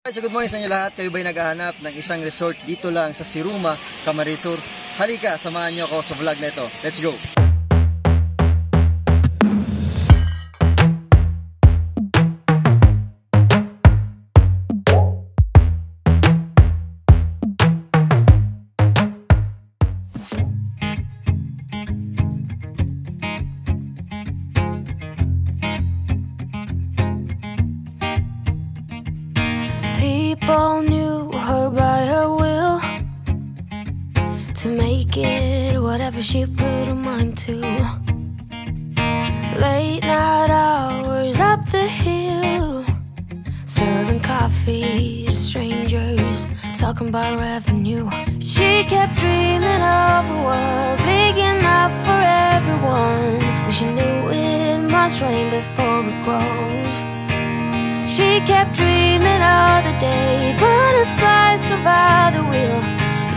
So good morning sa inyo lahat. Kayo ba'y naghahanap ng isang resort dito lang sa Siruma, Camarines Sur? Halika, samahan nyo ako sa vlog na ito. Let's go! People knew her by her will to make it whatever she put her mind to. Late night hours up the hill, serving coffee to strangers, talking about revenue. She kept dreaming of a world big enough for everyone, but she knew it must rain before it grows. She kept dreaming of the day butterflies survived the wheel.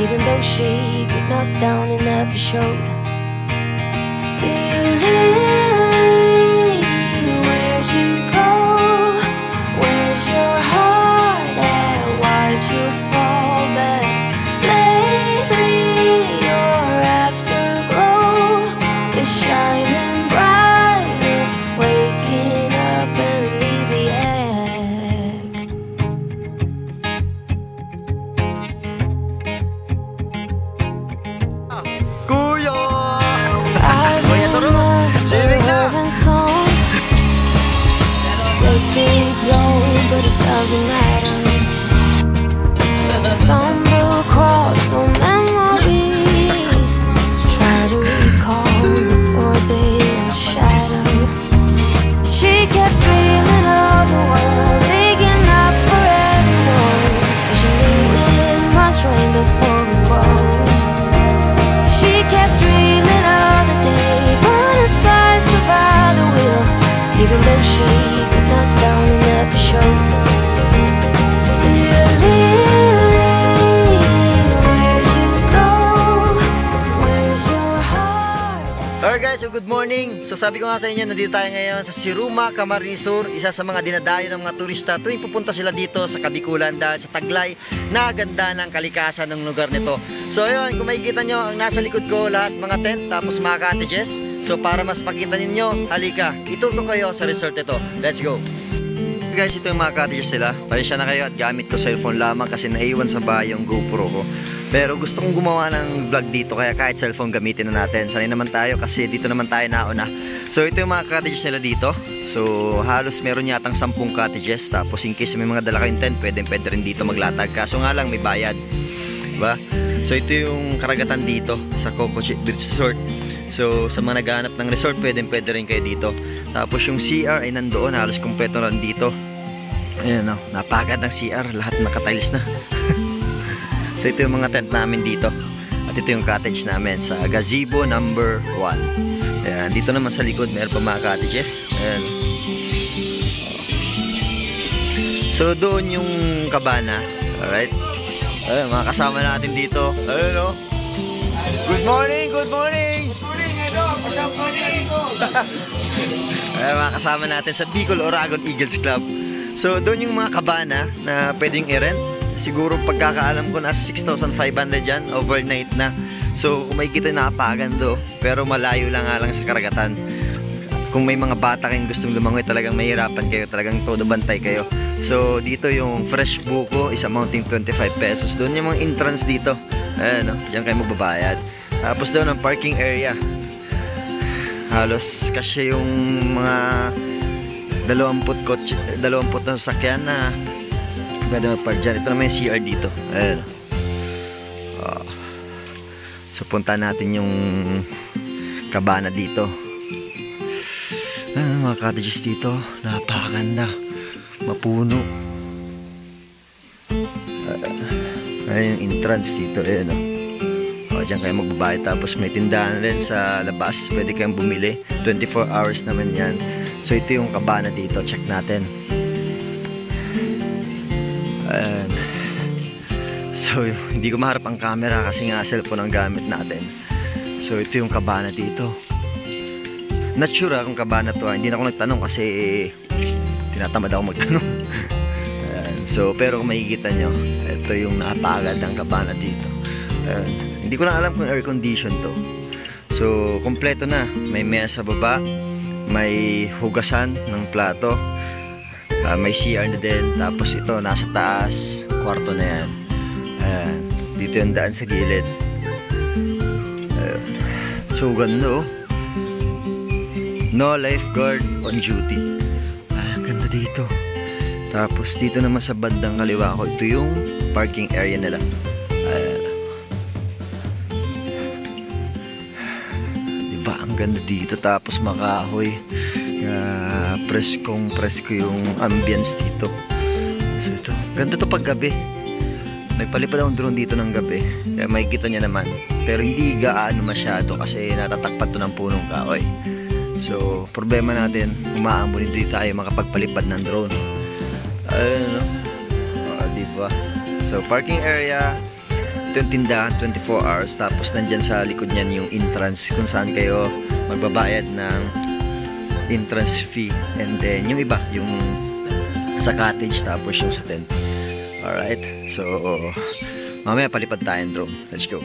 Even though she got knocked down, it never showed. Dear Lily, where'd you go? Where's your heart at? Why'd you fall back? Lately, your afterglow is shining brighter, waking up an easy egg. Decades old, but it doesn't matter. Stumble across some memories, try to recall before they shatter. She kept dreaming of a world big enough for everyone, but she knew it must rain before it grows. She kept dreaming of the day butterflies survive the wheel, even though she got knocked down and never showed. Dear Lily, where'd you go? Where's your heart? Alright guys, so good morning. So sabi ko nga sa inyo, nandito tayo ngayon sa Siruma, Camarines Sur, isa sa mga dinadayo ng mga turista tuwing pupunta sila dito sa Kabikulan dahil sa taglay na ganda ng kalikasan ng lugar nito. So ayun, kung makikita nyo, ang nasa likod ko lahat mga tent, tapos mga cottages. So para mas makita ninyo, halika, ituro kayo sa resort ito. Let's go! Guys, ito yung mga cottages nila. Pasensya na kayo at gamit ko cellphone lamang kasi naiwan sa bahay yung GoPro ko. Pero gusto kong gumawa ng vlog dito kaya kahit cellphone gamitin na natin. Sanay naman tayo kasi dito naman tayo nauna. So ito yung mga cottages nila dito. So halos meron yatang 10 cottages. Tapos in case may mga dala kayong tent, pwede rin dito maglatag. Kaso nga lang may bayad, diba? So ito yung karagatan dito sa Coco Beach Resort. So sa mga naghahanap ng resort, pwede rin kayo dito. Tapos yung CR ay nandoon, halos kumpleto na dito. Ayan o, napagad ng CR, lahat nakatiles na. So ito yung mga tent namin dito. At ito yung cottage namin sa gazebo number 1. Ayan, dito naman sa likod meron pa mga cottages. Ayan. So doon yung kabana. Alright. Ayan, mga kasama natin dito. Ayan o. Good morning, good morning. Ayan, mga kasama natin sa Bicol Oragon Eagles Club. So doon yung mga kabana na pwedeng i-rent. Siguro pagkakaalam ko nasa 6,500 yan, overnight na. So kung makikita napakaganda, pero malayo lang nga lang sa karagatan. Kung may mga bata kayong gustong lumangoy, talagang mahirapan kayo, talagang todo bantay kayo. So dito yung fresh buko is amounting 25 pesos. Doon yung mga entrance dito. Ayan o, dyan kayo magbabayad. Tapos doon ang parking area. Halos kasi yung mga 20 na sasakyan na pwede magpark dyan. Ito naman yung CR dito. Ayan. So punta natin yung kabana dito. Ayan, mga cottages dito. Napakaganda. Mapuno. Ayan yung entrance dito. Ayan o. Diyan kayo magbabayad. Tapos may tindahan rin sa labas. Pwede kayong bumili. 24 hours naman yan. So ito yung kabana dito. Check natin. Ayan. So hindi ko maharap ang camera kasi nga cellphone ang gamit natin. So ito yung kabana dito. Not sure kung kabana to. Hindi na ako nagtanong kasi tinatamad ako magtanong. So, pero kung makikita nyo, ito yung napakagandang kabana dito. Hindi ko lang alam kung air condition to. So, kompleto na. May mesa sa baba, may hugasan ng plato, may CR na din. Tapos ito, nasa taas, kwarto na yan. Dito yung daan sa gilid. So, ganda oh. No lifeguard on duty. Ganda dito. Tapos dito naman sa bandang kaliwa ko, ito yung parking area nila. Diba, ang ganda dito. Tapos makahoy. Presko yung ambience dito. So ito, ganda to pag gabi. Nagpalipad akong drone dito ng gabi. Kaya makikita niya naman. Pero hindi gaano masyado kasi natatakpan to ng punong kahoy. So, problema natin, umaambon hindi tayo makapagpalipad ng drone. Ayun, no? Diba? So, parking area, ito yung tindahan, 24 hours. Tapos, nandyan sa likod niyan yung entrance kung saan kayo magbabayad ng entrance fee. And then, yung iba, yung sa cottage, tapos yung sa tent. Alright? So, mamaya palipad tayong drone. Let's go.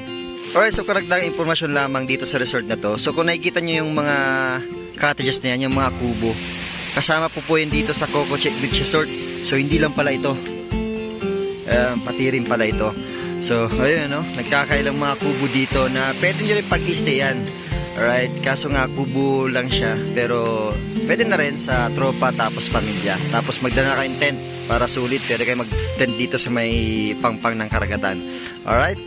Alright, so karagdagang impormasyon lamang dito sa resort na to. So, kung nakikita nyo yung mga cottages na yan, yung mga kubo, kasama po yun dito sa Coco Check Beach Resort. So, hindi lang pala ito, pati rin pala ito. So, ayun, no? Nagkakailang mga kubo dito na pwede nyo rin pag-stayan. Alright, kaso nga kubo lang siya, pero pwede na rin sa tropa tapos pamilya. Tapos magdala kayong tent para sulit. Pwede kayo mag-tent dito sa may pangpang ng karagatan. Alright,